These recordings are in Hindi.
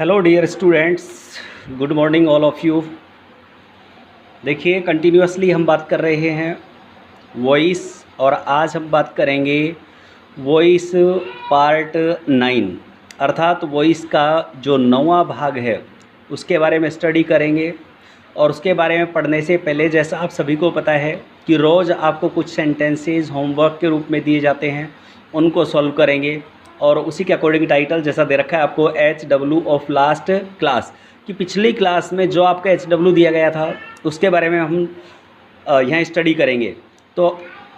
Hello dear students, good morning all of you. देखिए, कंटिन्यूसली हम बात कर रहे हैं वॉइस, और आज हम बात करेंगे वॉइस पार्ट 9, अर्थात वॉइस का जो 9वां भाग है उसके बारे में स्टडी करेंगे। और उसके बारे में पढ़ने से पहले, जैसा आप सभी को पता है कि रोज़ आपको कुछ सेंटेंसेस होमवर्क के रूप में दिए जाते हैं, उनको सॉल्व करेंगे। और उसी के अकॉर्डिंग टाइटल जैसा दे रखा है आपको, HW ऑफ लास्ट क्लास, कि पिछली क्लास में जो आपका HW दिया गया था उसके बारे में हम यहाँ स्टडी करेंगे। तो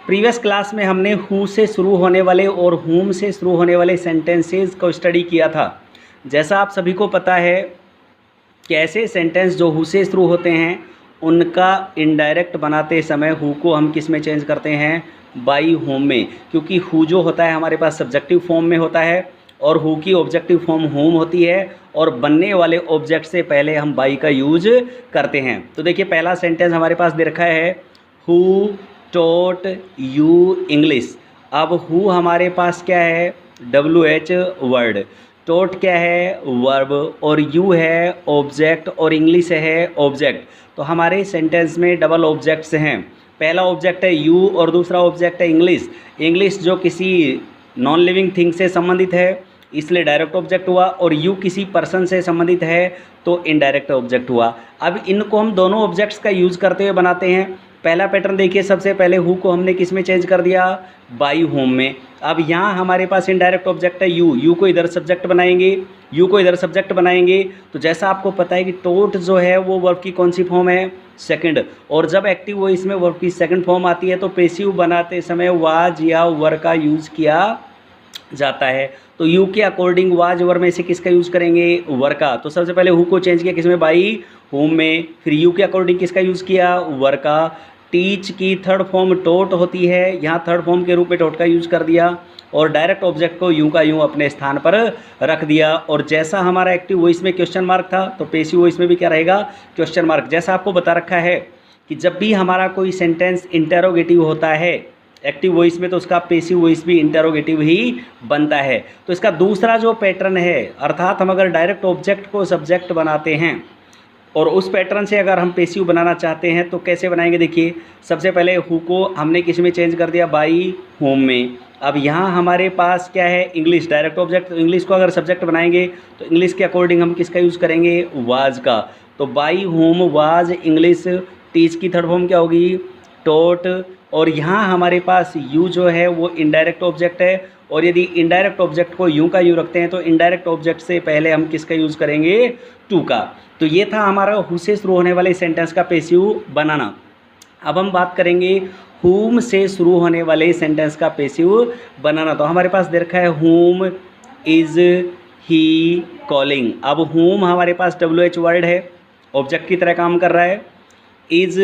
प्रीवियस क्लास में हमने हु से शुरू होने वाले और हुम से शुरू होने वाले सेंटेंसेस को स्टडी किया था। जैसा आप सभी को पता है कि ऐसे सेंटेंस जो हु से शुरू होते हैं उनका इनडायरेक्ट बनाते समय हु को हम किस में चेंज करते हैं, बाई होम में, क्योंकि हु जो होता है हमारे पास सब्जेक्टिव फॉर्म में होता है और हु की ऑब्जेक्टिव फॉर्म होम होती है, और बनने वाले ऑब्जेक्ट से पहले हम बाई का यूज करते हैं। तो देखिए, पहला सेंटेंस हमारे पास दे रखा है, हु टॉट यू इंग्लिश। अब हु हमारे पास क्या है, WH वर्ड, टॉट क्या है, वर्ब, और यू है ऑब्जेक्ट, और इंग्लिश है ऑब्जेक्ट। तो हमारे सेंटेंस में डबल ऑब्जेक्ट्स हैं। पहला ऑब्जेक्ट है यू और दूसरा ऑब्जेक्ट है इंग्लिश। इंग्लिश जो किसी नॉन लिविंग थिंग से संबंधित है इसलिए डायरेक्ट ऑब्जेक्ट हुआ, और यू किसी पर्सन से संबंधित है तो इनडायरेक्ट ऑब्जेक्ट हुआ। अब इनको हम दोनों ऑब्जेक्ट्स का यूज़ करते हुए बनाते हैं। पहला पैटर्न देखिए, सबसे पहले हु को हमने किस में चेंज कर दिया, बाई होम में। अब यहाँ हमारे पास इनडायरेक्ट ऑब्जेक्ट है यू को इधर सब्जेक्ट बनाएंगे, यू को इधर सब्जेक्ट बनाएंगे। तो जैसा आपको पता है कि टॉट जो है वो वर्ब की कौन सी फॉर्म है, सेकंड, और जब एक्टिव वॉइस में वर्ब की सेकंड फॉर्म आती है तो पेसिव बनाते समय वाज या वर का यूज़ किया जाता है। तो यू के अकॉर्डिंग वाज वर में से किसका यूज़ करेंगे, वर का। तो सबसे पहले हु को चेंज किया किसमें, बाई होम में, फिर यू के अकॉर्डिंग किसका यूज़ किया, वर का। टीच की थर्ड फॉर्म टॉट होती है, यहाँ थर्ड फॉर्म के रूप में टॉट का यूज़ कर दिया, और डायरेक्ट ऑब्जेक्ट को यूँ का यूँ अपने स्थान पर रख दिया। और जैसा हमारा एक्टिव वॉइस में क्वेश्चन मार्क था तो पेसिव वॉइस में भी क्या रहेगा, क्वेश्चन मार्क। जैसा आपको बता रखा है कि जब भी हमारा कोई सेंटेंस इंटेरोगेटिव होता है एक्टिव वॉइस में तो उसका पेसिव वॉइस भी इंटेरोगेटिव ही बनता है। तो इसका दूसरा जो पैटर्न है, अर्थात हम अगर डायरेक्ट ऑब्जेक्ट को सब्जेक्ट बनाते हैं और उस पैटर्न से अगर हम पेसिव बनाना चाहते हैं तो कैसे बनाएंगे। देखिए, सबसे पहले हु को हमने किस में चेंज कर दिया, बाई होम में। अब यहाँ हमारे पास क्या है, इंग्लिश, डायरेक्ट ऑब्जेक्ट। तो इंग्लिश को अगर सब्जेक्ट बनाएंगे तो इंग्लिश के अकॉर्डिंग हम किसका यूज़ करेंगे, वाज का। तो by home was English. Teach की थर्ड फॉर्म क्या होगी, टॉट, और यहाँ हमारे पास यू जो है वो इनडायरेक्ट ऑब्जेक्ट है, और यदि इनडायरेक्ट ऑब्जेक्ट को यूँ का यू रखते हैं तो इनडायरेक्ट ऑब्जेक्ट से पहले हम किसका यूज़ करेंगे, टू का। तो ये था हमारा हु से शुरू होने वाले सेंटेंस का पेसिव बनाना। अब हम बात करेंगे हुम से शुरू होने वाले सेंटेंस का पेसिव बनाना। तो हमारे पास दे रखा है, हुम इज़ ही कॉलिंग। अब हुम हमारे पास WH वर्ड है, ऑब्जेक्ट की तरह काम कर रहा है। इज़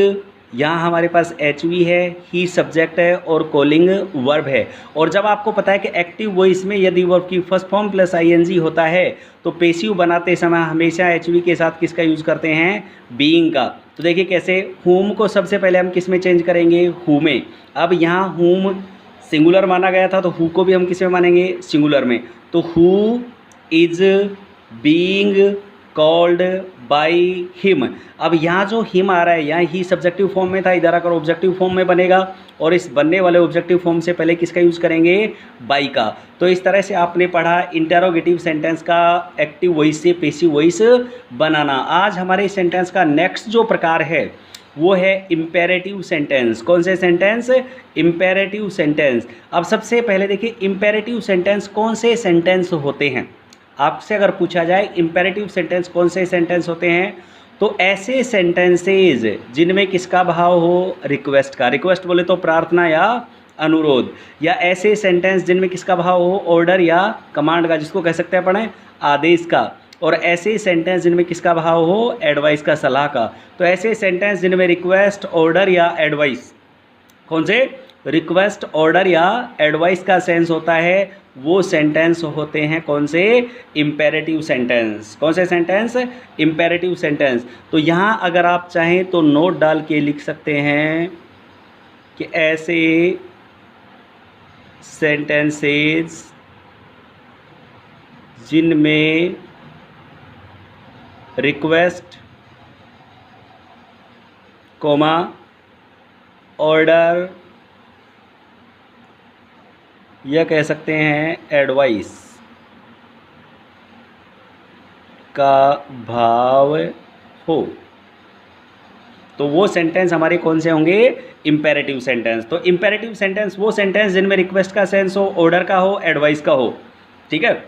यहाँ हमारे पास HV है, ही सब्जेक्ट है, और कॉलिंग वर्ब है। और जब आपको पता है कि एक्टिव वॉइस में यदि वर्ब की फर्स्ट फॉर्म प्लस ING होता है तो पेसिव बनाते समय हमेशा HV के साथ किसका यूज़ करते हैं, बीइंग का। तो देखिए कैसे, हुम को सबसे पहले हम किस में चेंज करेंगे, हु में। अब यहाँ हुम सिंगुलर माना गया था तो हु को भी हम किस में मानेंगे, सिंगुलर में। तो who is being called by him. अब यहाँ जो हिम आ रहा है, यहाँ ही सब्जेक्टिव फॉर्म में था, इधर आकर ऑब्जेक्टिव फॉर्म में बनेगा, और इस बनने वाले ऑब्जेक्टिव फॉर्म से पहले किसका यूज़ करेंगे, बाई का। तो इस तरह से आपने पढ़ा इंटेरोगेटिव सेंटेंस का एक्टिव वॉइस से पेसिव वॉइस बनाना। आज हमारे सेंटेंस का नेक्स्ट जो प्रकार है वो है इम्पेरेटिव सेंटेंस। कौन से सेंटेंस, इम्पेरेटिव सेंटेंस। अब सबसे पहले देखिए, इम्पेरेटिव सेंटेंस कौन से सेंटेंस होते हैं। आपसे अगर पूछा जाए इम्पेरेटिव सेंटेंस कौन से सेंटेंस होते हैं, तो ऐसे सेंटेंसेज जिनमें किसका भाव हो, रिक्वेस्ट का। रिक्वेस्ट बोले तो प्रार्थना या अनुरोध, या ऐसे सेंटेंस जिनमें किसका भाव हो, ऑर्डर या कमांड का, जिसको कह सकते हैं पढ़ें आदेश का। और ऐसे सेंटेंस जिनमें किसका भाव हो, एडवाइस का, सलाह का। तो ऐसे सेंटेंस जिनमें रिक्वेस्ट, ऑर्डर या एडवाइस, कौन से, रिक्वेस्ट, ऑर्डर या एडवाइस का सेंस होता है, वो सेंटेंस होते हैं कौन से, इम्पेरेटिव सेंटेंस। कौन से सेंटेंस, इम्पेरेटिव सेंटेंस। तो यहाँ अगर आप चाहें तो नोट डाल के लिख सकते हैं कि ऐसे सेंटेंसेस जिनमें रिक्वेस्ट कोमा ऑर्डर या कह सकते हैं एडवाइस का भाव हो, तो वो सेंटेंस हमारे कौन से होंगे? Imperative sentence. तो इम्पेरेटिव सेंटेंस वो सेंटेंस जिनमें रिक्वेस्ट का सेंस हो, ऑर्डर का हो, एडवाइस का हो, ठीक है,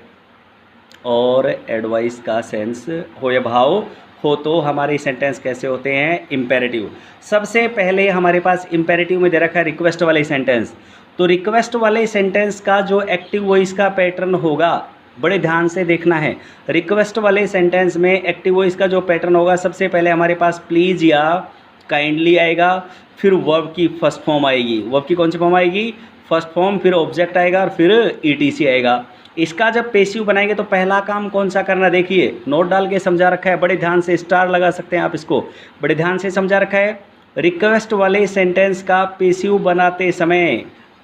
और एडवाइस का सेंस हो या भाव हो, तो हमारे सेंटेंस कैसे होते हैं? इम्पेरेटिव। सबसे पहले हमारे पास इम्पेरेटिव में दे रखा है रिक्वेस्ट वाले सेंटेंस। तो रिक्वेस्ट वाले सेंटेंस का जो एक्टिव वॉइस का पैटर्न होगा, बड़े ध्यान से देखना है। रिक्वेस्ट वाले सेंटेंस में एक्टिव वॉइस का जो पैटर्न होगा, सबसे पहले हमारे पास प्लीज़ या काइंडली आएगा, फिर वर्ब की फर्स्ट फॉर्म आएगी। वर्ब की कौन सी फॉर्म आएगी? फर्स्ट फॉर्म, फिर ऑब्जेक्ट आएगा और फिर ईटीसी आएगा। इसका जब पेसिव बनाएंगे तो पहला काम कौन सा करना, देखिए नोट डाल के समझा रखा है, बड़े ध्यान से स्टार लगा सकते हैं आप, इसको बड़े ध्यान से समझा रखा है। रिक्वेस्ट वाले सेंटेंस का पेसिव बनाते समय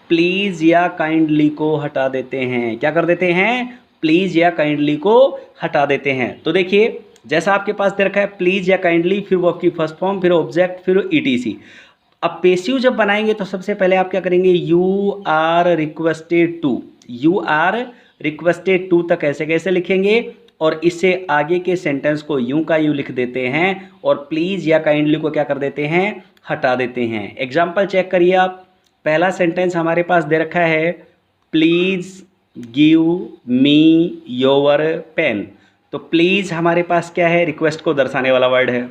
प्लीज़ या काइंडली को हटा देते हैं। क्या कर देते हैं? प्लीज़ या काइंडली को हटा देते हैं। तो देखिए जैसा आपके पास दे रखा है प्लीज़ या काइंडली, फिर वर्ब की फर्स्ट फॉर्म, फिर ऑब्जेक्ट, फिर ईटीसी। अब पेसिव जब बनाएंगे तो सबसे पहले आप क्या करेंगे? You are requested to, you are requested to तक ऐसे कैसे लिखेंगे, और इससे आगे के सेंटेंस को यूं का यूं लिख देते हैं और प्लीज़ या काइंडली को क्या कर देते हैं? हटा देते हैं। एग्जाम्पल चेक करिए आप। पहला सेंटेंस हमारे पास दे रखा है please give me your pen. तो प्लीज़ हमारे पास क्या है? रिक्वेस्ट को दर्शाने वाला वर्ड है।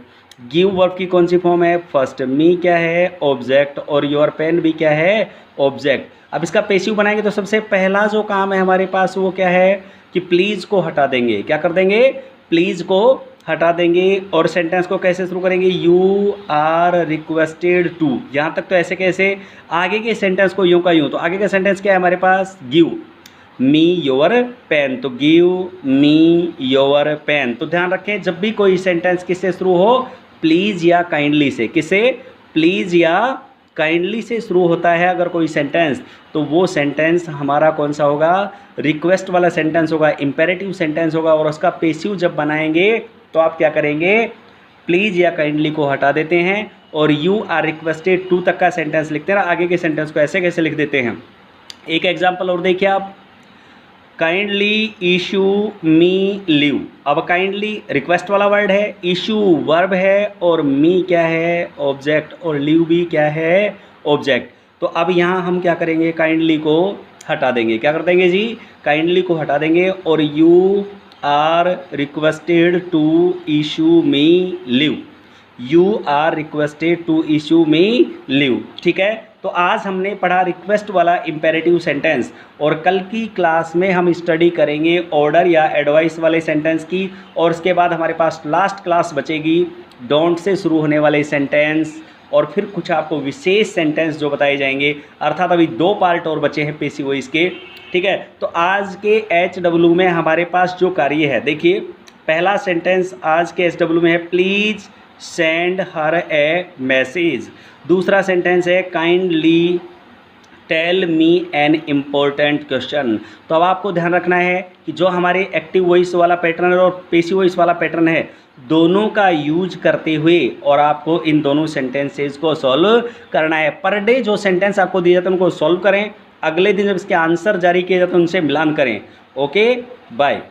गिव वर्ब की कौन सी फॉर्म है? फर्स्ट। मी क्या है? ऑब्जेक्ट। और योर पेन भी क्या है? ऑब्जेक्ट। अब इसका पेसिव बनाएंगे तो सबसे पहला जो काम है हमारे पास वो क्या है कि प्लीज़ को हटा देंगे। क्या कर देंगे? प्लीज़ को हटा देंगे। और सेंटेंस को कैसे शुरू करेंगे? You are requested to. यहाँ तक तो ऐसे कैसे, आगे के सेंटेंस को यूँ का यूँ। तो आगे का सेंटेंस क्या है हमारे पास? Give me your pen. तो गिव मी योर पेन। तो ध्यान रखें जब भी कोई सेंटेंस किससे शुरू हो? प्लीज़ या काइंडली से। किससे? प्लीज़ या काइंडली से शुरू होता है अगर कोई सेंटेंस, तो वो सेंटेंस हमारा कौन सा होगा? रिक्वेस्ट वाला सेंटेंस होगा, इम्पेरेटिव सेंटेंस होगा। और उसका पेसिव जब बनाएंगे तो आप क्या करेंगे? प्लीज़ या काइंडली को हटा देते हैं और यू आर रिक्वेस्टेड टू तक का सेंटेंस लिखते हैं। आगे के सेंटेंस को ऐसे कैसे लिख देते हैं। एक एग्जाम्पल और देखिए आप, काइंडली इशू मी लीव। अब काइंडली रिक्वेस्ट वाला वर्ड है, इशू वर्ब है, और मी क्या है? ऑब्जेक्ट, और लीव भी क्या है? ऑब्जेक्ट। तो अब यहाँ हम क्या करेंगे? काइंडली को हटा देंगे। क्या कर देंगे जी? काइंडली को हटा देंगे और you are requested to issue me leave. You are requested to issue me leave. ठीक है, तो आज हमने पढ़ा रिक्वेस्ट वाला इम्पेरेटिव सेंटेंस, और कल की क्लास में हम स्टडी करेंगे ऑर्डर या एडवाइस वाले सेंटेंस की। और उसके बाद हमारे पास लास्ट क्लास बचेगी डोंट से शुरू होने वाले सेंटेंस, और फिर कुछ आपको विशेष सेंटेंस जो बताए जाएंगे। अर्थात अभी 2 पार्ट और बचे हैं पेसिव वॉइस के। ठीक है, तो आज के HW में हमारे पास जो कार्य है, देखिए पहला सेंटेंस आज के HW में है please send her a message. दूसरा सेंटेंस है kindly tell me an important question. तो अब आपको ध्यान रखना है कि जो हमारे एक्टिव वॉइस वाला पैटर्न है और पेसिव वॉइस वाला पैटर्न है, दोनों का यूज करते हुए और आपको इन दोनों सेंटेंसेस को सॉल्व करना है। पर डे जो सेंटेंस आपको दिए जाते हैं उनको सॉल्व करें, अगले दिन जब इसके आंसर जारी किए जाते हैं उनसे मिलान करें। Okay, bye.